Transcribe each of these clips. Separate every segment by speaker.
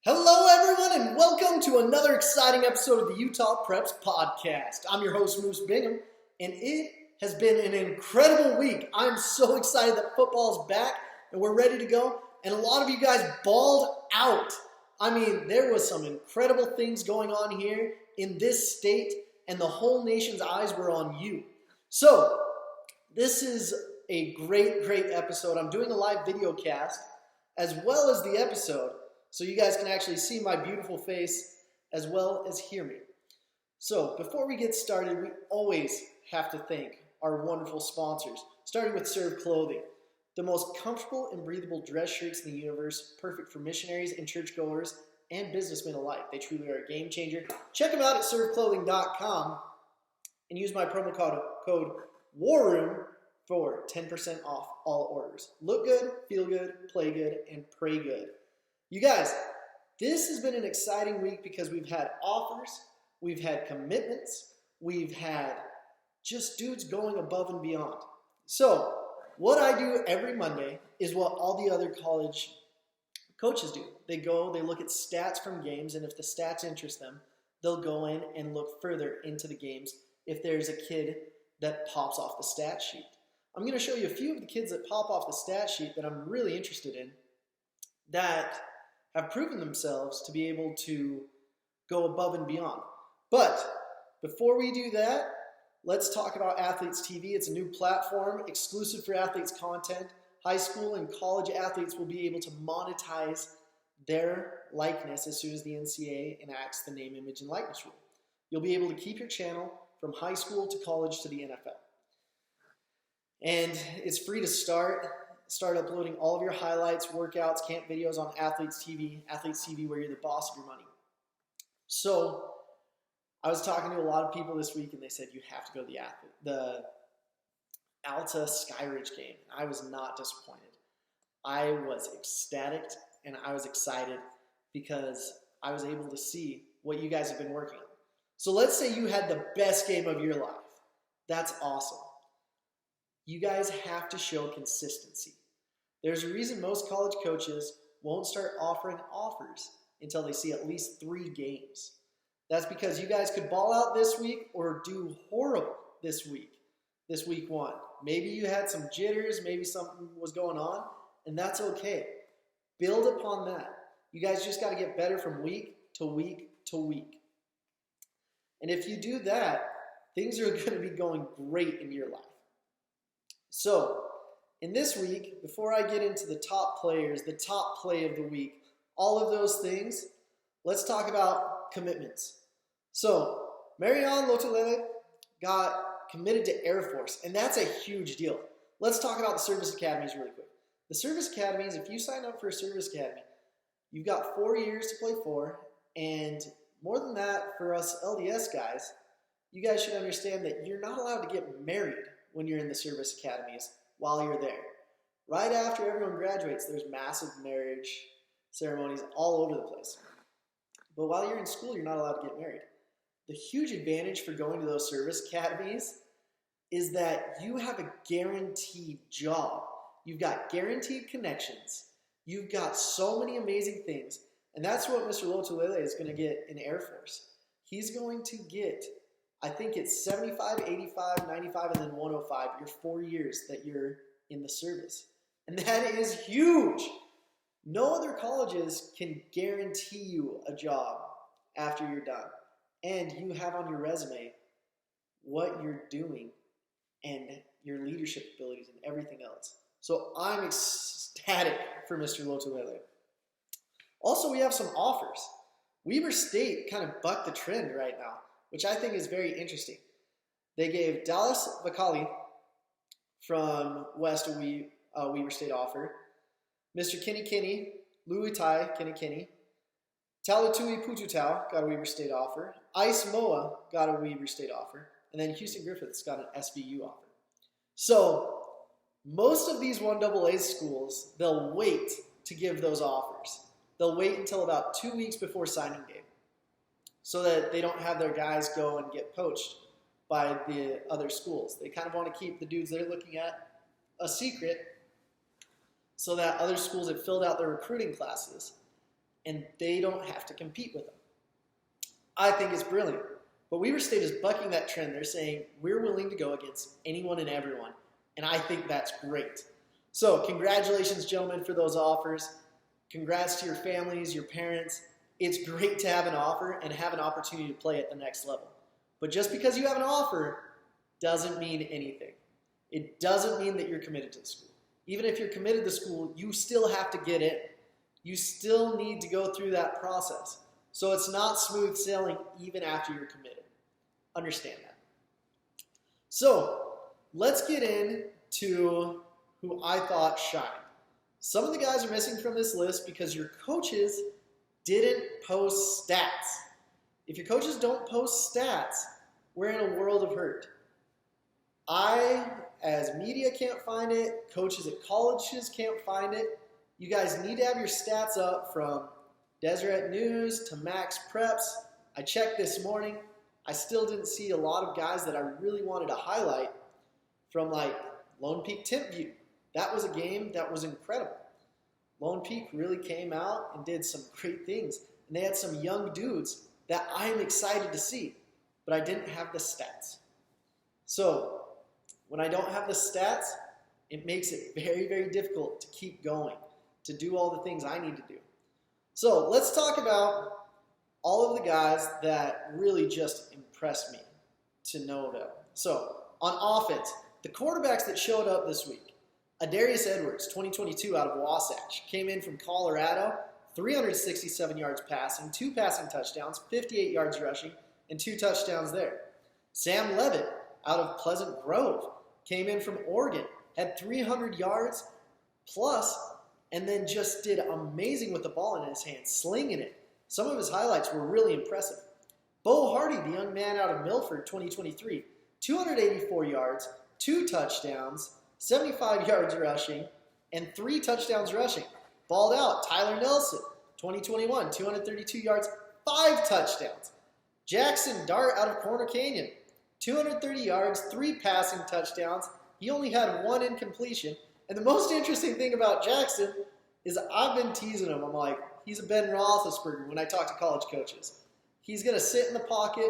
Speaker 1: Hello, everyone, and welcome to another exciting episode of the Utah Preps Podcast. I'm your host, Moose Bingham, and it has been an incredible week. I'm so excited that football is back and we're ready to go, and a lot of you guys balled out. I mean, there was some incredible things going on here in this state, and the whole nation's eyes were on you. So, this is a great episode. I'm doing a live video cast as well as the episode, so you guys can actually see my beautiful face as well as hear me. So before we get started, we always have to thank our wonderful sponsors, starting with Serve Clothing, the most comfortable and breathable dress shirts in the universe, perfect for missionaries and churchgoers and businessmen alike. They truly are a game changer. Check them out at serveclothing.com and use my promo code WARROOM for 10% off all orders. Look good, feel good, play good, and pray good. You guys, this has been an exciting week because we've had offers, we've had commitments, we've had just dudes going above and beyond. So, what I do every Monday is what all the other college coaches do. They go, they look at stats from games, and if the stats interest them, they'll go in and look further into the games if there's a kid that pops off the stat sheet. I'm going to show you a few of the kids that pop off the stat sheet that I'm really interested in that have proven themselves to be able to go above and beyond. But before we do that, let's talk about Athletes TV. It's a new platform exclusive for athletes content. High school and college athletes will be able to monetize their likeness as soon as the NCAA enacts the name, image, and likeness rule. You'll be able to keep your channel from high school to college to the NFL. And it's free to start. Start uploading all of your highlights, workouts, camp videos on Athletes TV where you're the boss of your money. So I was talking to a lot of people this week and they said you have to go to the Alta Skyridge game. I was not disappointed. I was ecstatic and I was excited because I was able to see what you guys have been working on. So let's say you had the best game of your life. That's awesome. You guys have to show consistency. There's a reason most college coaches won't start offering offers until they see at least 3 games. That's because you guys could ball out this week or do horrible this week 1. Maybe you had some jitters, maybe something was going on, and that's okay. Build upon that. You guys just got to get better from week to week to week. And if you do that, things are going to be going great in your life. So, in this week, before I get into the top players, the top play of the week, all of those things, let's talk about commitments. So, Marion Lotulele got committed to Air Force, and that's a huge deal. Let's talk about the service academies really quick. The service academies, if you sign up for a service academy, you've got 4 years to play for, and more than that, for us LDS guys, you guys should understand that you're not allowed to get married when you're in the service academies while you're there. Right after everyone graduates, there's massive marriage ceremonies all over the place. But while you're in school, you're not allowed to get married. The huge advantage for going to those service academies is that you have a guaranteed job. You've got guaranteed connections. You've got so many amazing things. And that's what Mr. Lotulele is going to get in Air Force. He's going to get, I think it's 75, 85, 95, and then 105, your 4 years that you're in the service. And that is huge. No other colleges can guarantee you a job after you're done. And you have on your resume what you're doing and your leadership abilities and everything else. So I'm ecstatic for Mr. Lotulele. Also, we have some offers. Weber State kind of bucked the trend right now, which I think is very interesting. They gave Dallas Vakali from West a Weber State offer, Mr. Kinney, Luitai Kinney, Talatui Pututau got a Weber State offer, Ice Moa got a Weber State offer, and then Houston Griffiths got an SVU offer. So most of these 1AA schools, they'll wait to give those offers. They'll wait until about 2 weeks before signing day, so that they don't have their guys go and get poached by the other schools. They kind of want to keep the dudes they're looking at a secret so that other schools have filled out their recruiting classes and they don't have to compete with them. I think it's brilliant. But Weber State is bucking that trend. They're saying, we're willing to go against anyone and everyone, and I think that's great. So congratulations, gentlemen, for those offers. Congrats to your families, your parents. It's great to have an offer and have an opportunity to play at the next level. But just because you have an offer doesn't mean anything. It doesn't mean that you're committed to the school. Even if you're committed to the school, you still have to get in. You still need to go through that process. So it's not smooth sailing even after you're committed. Understand that. So let's get into who I thought shined. Some of the guys are missing from this list because your coaches didn't post stats. If your coaches don't post stats, we're in a world of hurt. I, as media, can't find it. Coaches at colleges can't find it. You guys need to have your stats up from Deseret News to Max Preps. I checked this morning. I still didn't see a lot of guys that I really wanted to highlight from like Lone Peak Timpview. That was a game that was incredible. Lone Peak really came out and did some great things. And they had some young dudes that I'm excited to see. But I didn't have the stats. So when I don't have the stats, it makes it very, very difficult to keep going, to do all the things I need to do. So let's talk about all of the guys that really just impressed me to no avail. So on offense, the quarterbacks that showed up this week. Adarius Edwards, 2022 out of Wasatch, came in from Colorado, 367 yards passing, 2 passing touchdowns, 58 yards rushing, and 2 touchdowns there. Sam Levitt out of Pleasant Grove came in from Oregon, had 300 yards plus, and then just did amazing with the ball in his hands, slinging it. Some of his highlights were really impressive. Bo Hardy, the young man out of Milford, 2023, 284 yards, 2 touchdowns, 75 yards rushing, and 3 touchdowns rushing. Balled out. Tyler Nelson, 2021, 232 yards, 5 touchdowns. Jackson Dart out of Corner Canyon, 230 yards, 3 passing touchdowns. He only had 1 incompletion. And the most interesting thing about Jackson is I've been teasing him. I'm like, he's a Ben Roethlisberger when I talk to college coaches. He's going to sit in the pocket,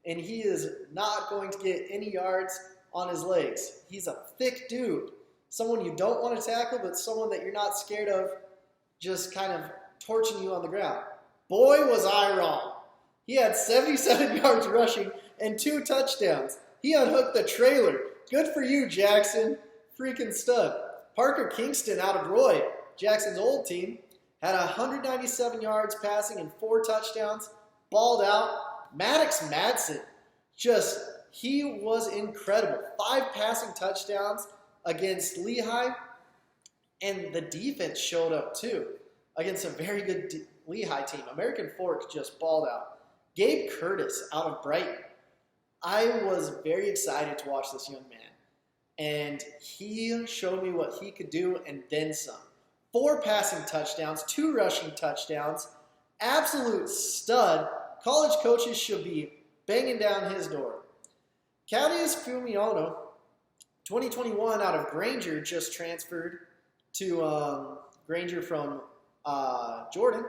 Speaker 1: and he is not going to get any yards on his legs. He's a thick dude. Someone you don't want to tackle, but someone that you're not scared of just kind of torching you on the ground. Boy, was I wrong. He had 77 yards rushing and 2 touchdowns. He unhooked the trailer. Good for you, Jackson. Freaking stud. Parker Kingston out of Roy, Jackson's old team, had 197 yards passing and 4 touchdowns. Balled out. Maddox Madsen, he was incredible. 5 passing touchdowns against Lehigh, and the defense showed up too against a very good Lehigh team. American Fork just balled out. Gabe Curtis out of Brighton. I was very excited to watch this young man, and he showed me what he could do and then some. 4 passing touchdowns, 2 rushing touchdowns. Absolute stud. College coaches should be banging down his door. Claudius Fumiono, 2021 out of Granger, just transferred to Granger from Jordan.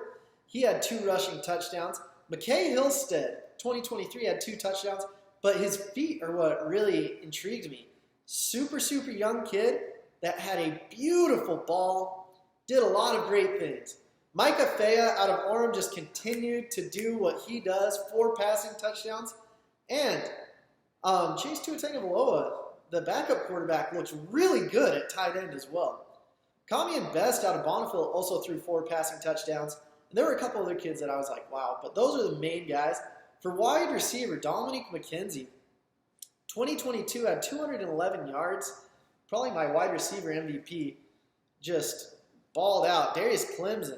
Speaker 1: He had 2 rushing touchdowns. McKay Hillstead, 2023, had 2 touchdowns, but his feet are what really intrigued me. Super, super young kid that had a beautiful ball, did a lot of great things. Micah Fea out of Orem just continued to do what he does, 4 passing touchdowns. And Chase Tuatengavaloa, the backup quarterback, looks really good at tight end as well. Kamian Best out of Bonneville also threw 4 passing touchdowns. And there were a couple other kids that I was like, wow. But those are the main guys. For wide receiver, Dominique McKenzie, 2022 had 211 yards. Probably my wide receiver MVP, just balled out. Darius Clemens,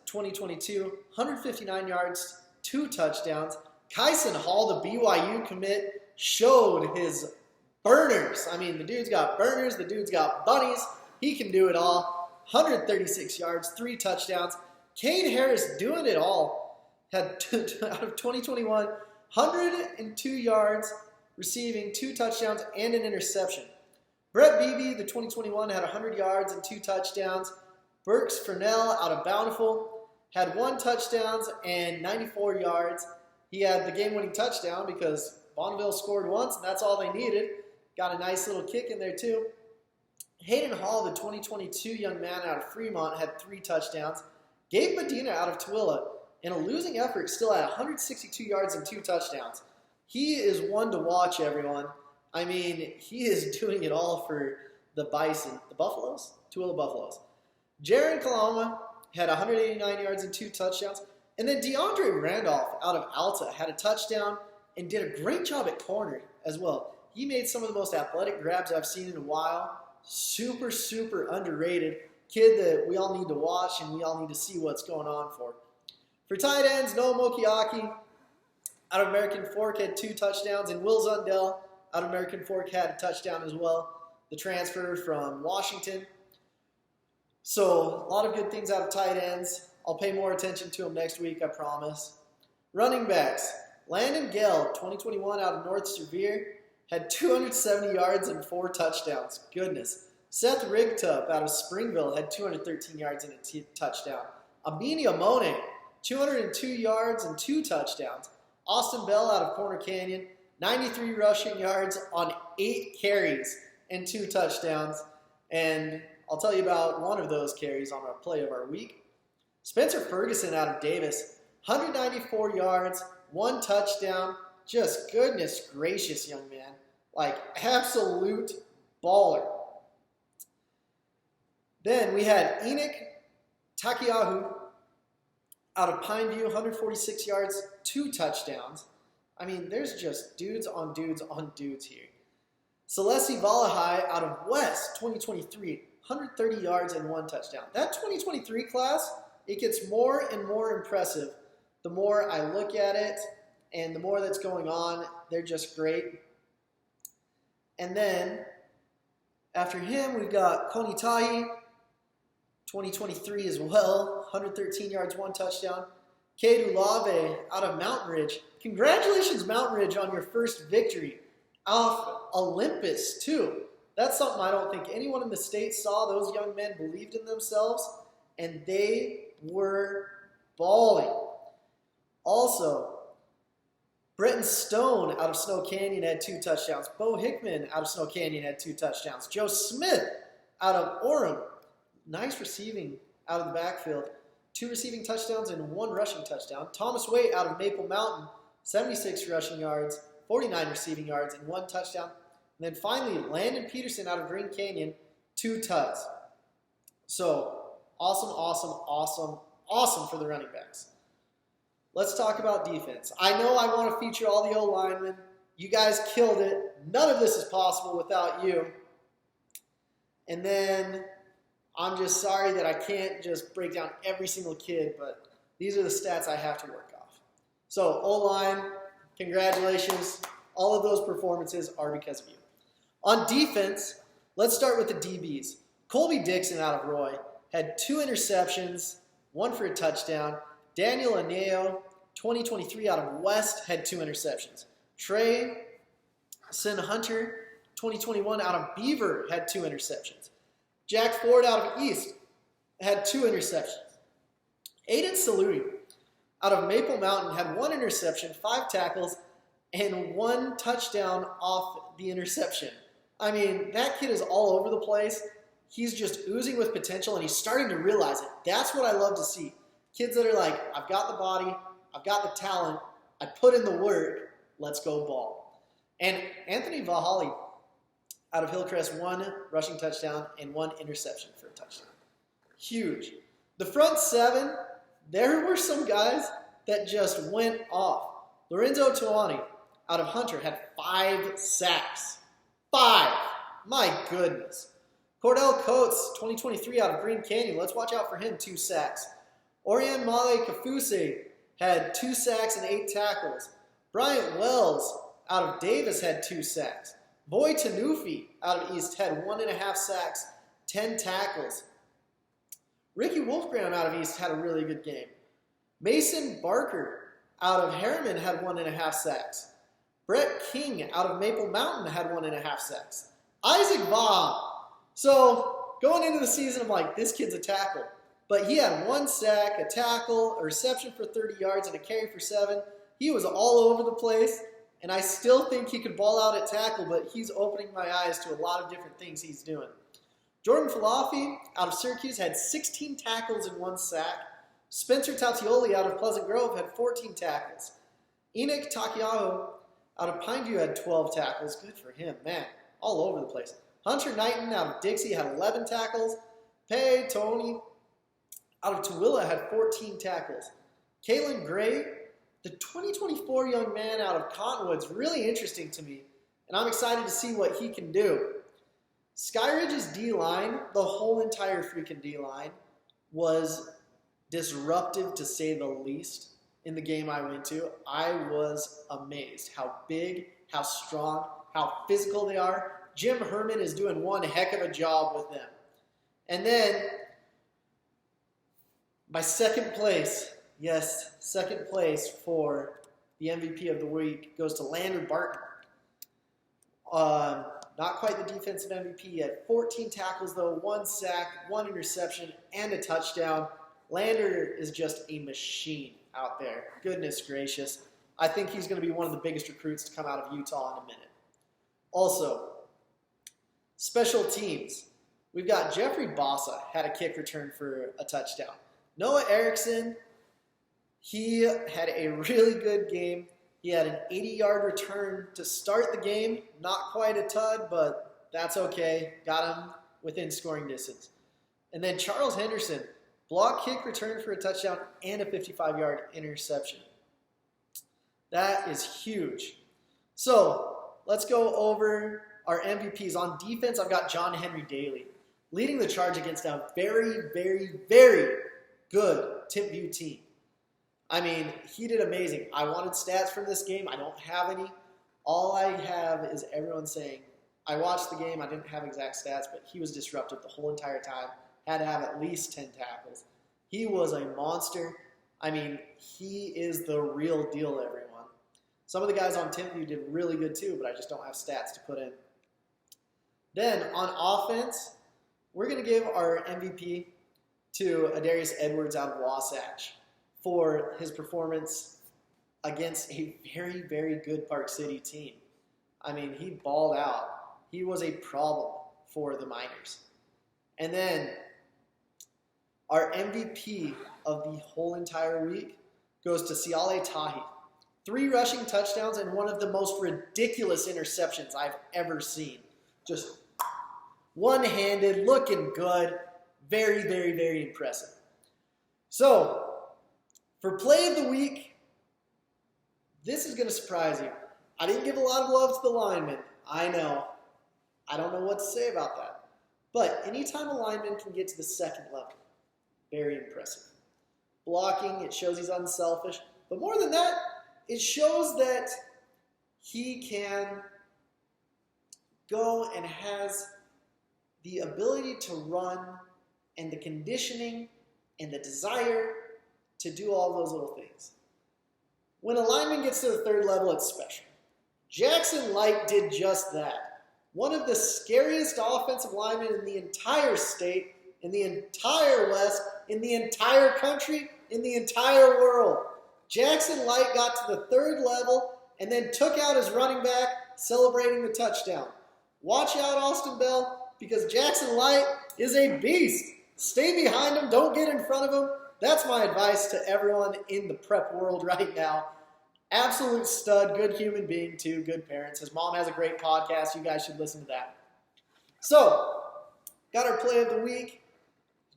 Speaker 1: 2022, 159 yards, 2 touchdowns. Kyson Hall, the BYU commit, showed his burners. I mean, the dude's got burners. The dude's got bunnies. He can do it all. 136 yards, 3 touchdowns. Cade Harris doing it all. Had out of 2021, 102 yards, receiving 2 touchdowns and an interception. Brett Beebe, the 2021, had 100 yards and 2 touchdowns. Burks Furnell out of Bountiful, had 1 touchdown and 94 yards. He had the game-winning touchdown because Bonneville scored once, and that's all they needed. Got a nice little kick in there, too. Hayden Hall, the 2022 young man out of Fremont, had 3 touchdowns. Gabe Medina out of Tooele, in a losing effort, still had 162 yards and 2 touchdowns. He is one to watch, everyone. I mean, he is doing it all for the Bison. The Buffaloes? Tooele Buffaloes. Jaron Kalama had 189 yards and 2 touchdowns. And then DeAndre Randolph out of Alta had a touchdown and did a great job at corner as well. He made some of the most athletic grabs I've seen in a while. Super, super underrated. Kid that we all need to watch and we all need to see what's going on for. For tight ends, Noah Mokiaki out of American Fork had 2 touchdowns, and Will Zundell out of American Fork had a touchdown as well, the transfer from Washington. So a lot of good things out of tight ends. I'll pay more attention to them next week, I promise. Running backs, Landon Gale, 2021 out of North Sevier, had 270 yards and 4 touchdowns. Goodness. Seth Rigtup out of Springville had 213 yards and a touchdown. Amini Amone, 202 yards and 2 touchdowns. Austin Bell out of Corner Canyon, 93 rushing yards on 8 carries and 2 touchdowns. And I'll tell you about one of those carries on our play of our week. Spencer Ferguson out of Davis, 194 yards, 1 touchdown. Just goodness gracious, young man. Like, absolute baller. Then we had Enoch Takiahu out of Pineview, 146 yards, 2 touchdowns. I mean, there's just dudes on dudes on dudes here. Celeste Valahai out of West, 2023, 130 yards and 1 touchdown. That 2023 class, it gets more and more impressive the more I look at it and the more that's going on. They're just great. And then after him, we've got Koni Tahi, 2023 as well, 113 yards, 1 touchdown. Cade Ulave out of Mountain Ridge. Congratulations, Mountain Ridge, on your first victory off Olympus, too. That's something I don't think anyone in the state saw. Those young men believed in themselves, and they were balling. Also, Bretton Stone out of Snow Canyon had 2 touchdowns. Bo Hickman out of Snow Canyon had 2 touchdowns. Joe Smith out of Orem, nice receiving out of the backfield. 2 receiving touchdowns and 1 rushing touchdown. Thomas Waite out of Maple Mountain, 76 rushing yards, 49 receiving yards, and 1 touchdown. And then finally, Landon Peterson out of Green Canyon, 2 tuds. So, awesome for the running backs. Let's talk about defense. I know I want to feature all the O-linemen. You guys killed it. None of this is possible without you. And then I'm just sorry that I can't just break down every single kid, but these are the stats I have to work off. So, O-line, congratulations. All of those performances are because of you. On defense, let's start with the DBs. Colby Dixon out of Roy had 2 interceptions, 1 for a touchdown. Daniel Aneo, 2023 out of West, had 2 interceptions. Trey Sin Hunter, 2021 out of Beaver, had 2 interceptions. Jack Ford out of East had 2 interceptions. Aiden Saluti out of Maple Mountain had 1 interception, 5 tackles, and 1 touchdown off the interception. I mean, that kid is all over the place. He's just oozing with potential, and he's starting to realize it. That's what I love to see. Kids that are like, I've got the body, I've got the talent, I put in the work, let's go ball. And Anthony Valhali out of Hillcrest, 1 rushing touchdown and 1 interception for a touchdown. Huge. The front 7, there were some guys that just went off. Lorenzo Tuani out of Hunter had 5 sacks. 5! My goodness. Cordell Coates, 2023 out of Green Canyon. Let's watch out for him, 2 sacks. Orion Male Kafuse had 2 sacks and 8 tackles. Bryant Wells out of Davis had 2 sacks. Boy Tanufi out of East had 1.5 sacks, 10 tackles. Ricky Wolfgram out of East had a really good game. Mason Barker out of Harriman had 1.5 sacks. Brett King out of Maple Mountain had 1.5 sacks. Isaac Vaugh. So, going into the season, I'm like, this kid's a tackle. But he had 1 sack, a tackle, a reception for 30 yards, and a carry for 7. He was all over the place, and I still think he could ball out at tackle, but he's opening my eyes to a lot of different things he's doing. Jordan Falafi out of Syracuse had 16 tackles and 1 sack. Spencer Tatioli out of Pleasant Grove had 14 tackles. Enoch Takiaho out of Pineview had 12 tackles. Good for him, man. All over the place. Hunter Knighton out of Dixie had 11 tackles. Pei Tony out of Tooele had 14 tackles. Kalen Gray, the 2024 young man out of Cottonwood's really interesting to me, and I'm excited to see what he can do. Skyridge's D-line, the whole entire freaking D-line, was disruptive to say the least in the game I went to. I was amazed how big, how strong, how physical they are. Jim Herman is doing one heck of a job with them. And then my second place, yes, second place for the MVP of the week goes to Lander Barton. Not quite the defensive MVP. He had 14 tackles, though, 1 sack, 1 interception, and a touchdown. Lander is just a machine out there. Goodness gracious. I think he's going to be one of the biggest recruits to come out of Utah in a minute. Also, special teams. We've got Jeffrey Bossa had a kick return for a touchdown. Noah Erickson, he had a really good game. He had an 80-yard return to start the game. Not quite a tud, but that's okay. Got him within scoring distance. And then Charles Henderson, block kick return for a touchdown and a 55-yard interception. That is huge. So let's go over our MVPs. On defense, I've got John Henry Daly leading the charge against a very, very, very good Timpview team. I mean, he did amazing. I wanted stats from this game. I don't have any. All I have is everyone saying, I watched the game. I didn't have exact stats, but he was disruptive the whole entire time. Had to have at least 10 tackles. He was a monster. I mean, he is the real deal, everyone. Some of the guys on Timpview did really good too, but I just don't have stats to put in. Then on offense, we're going to give our MVP to Adarius Edwards out of Wasatch for his performance against a very, very good Park City team. I mean, he balled out. He was a problem for the Miners. And then our MVP of the whole entire week goes to Siale Tahi. 3 rushing touchdowns and one of the most ridiculous interceptions I've ever seen. Just one-handed, looking good. Very, very, very impressive. So, for play of the week, this is going to surprise you. I didn't give a lot of love to the linemen. I know. I don't know what to say about that. But anytime a lineman can get to the second level, very impressive. Blocking, it shows he's unselfish. But more than that, it shows that he can go and has the ability to run and the conditioning and the desire to do all those little things. When a lineman gets to the third level, it's special. Jackson Light did just that. One of the scariest offensive linemen in the entire state, in the entire West, in the entire country, in the entire world. Jackson Light got to the third level and then took out his running back, celebrating the touchdown. Watch out, Austin Bell, because Jackson Light is a beast. Stay behind him. Don't get in front of him. That's my advice to everyone in the prep world right now. Absolute stud, good human being too, good parents. His mom has a great podcast. You guys should listen to that. So, got our play of the week.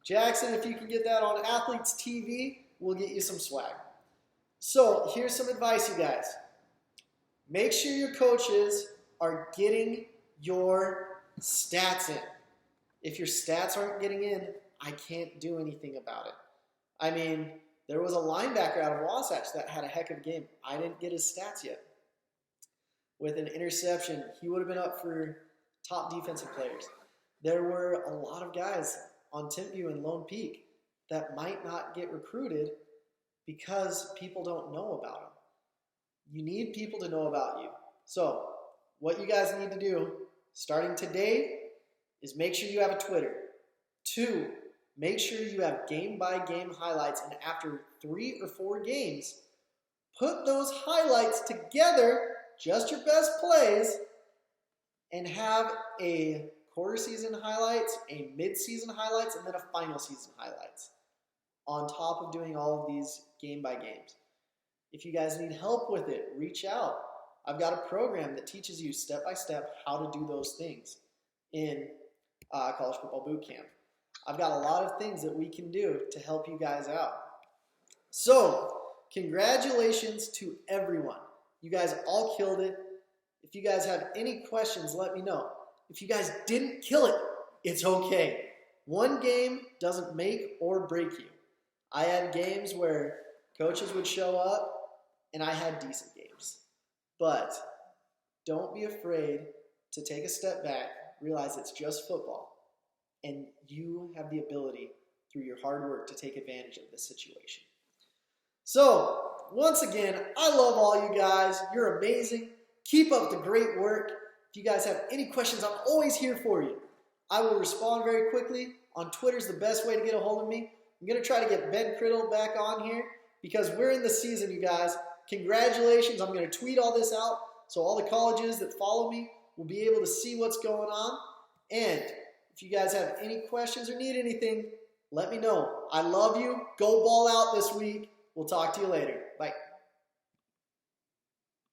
Speaker 1: Jackson, if you can get that on Athletes TV, we'll get you some swag. So, here's some advice, you guys. Make sure your coaches are getting your stats in. If your stats aren't getting in, I can't do anything about it. I mean, there was a linebacker out of Wasatch that had a heck of a game. I didn't get his stats yet. With an interception, he would have been up for top defensive players. There were a lot of guys on Timpview and Lone Peak that might not get recruited because people don't know about them. You need people to know about you. So, what you guys need to do, starting today, is make sure you have a Twitter. 2, make sure you have game-by-game highlights, and after 3 or 4 games, put those highlights together, just your best plays, and have a quarter season highlights, a mid-season highlights, and then a final season highlights on top of doing all of these game-by-games. If you guys need help with it, reach out. I've got a program that teaches you step-by-step how to do those things in College Football Boot Camp. I've got a lot of things that we can do to help you guys out. So, congratulations to everyone. You guys all killed it. If you guys have any questions, let me know. If you guys didn't kill it, it's okay. One game doesn't make or break you. I had games where coaches would show up, and I had decent games. But don't be afraid to take a step back, realize it's just football, and you have the ability through your hard work to take advantage of this situation. So, once again, I love all you guys. You're amazing. Keep up the great work. If you guys have any questions, I'm always here for you. I will respond very quickly. On Twitter is the best way to get a hold of me. I'm going to try to get Ben Criddle back on here because we're in the season, you guys. Congratulations. I'm going to tweet all this out so all the colleges that follow me will be able to see what's going on. And if you guys have any questions or need anything, let me know. I love you. Go ball out this week. We'll talk to you later. Bye.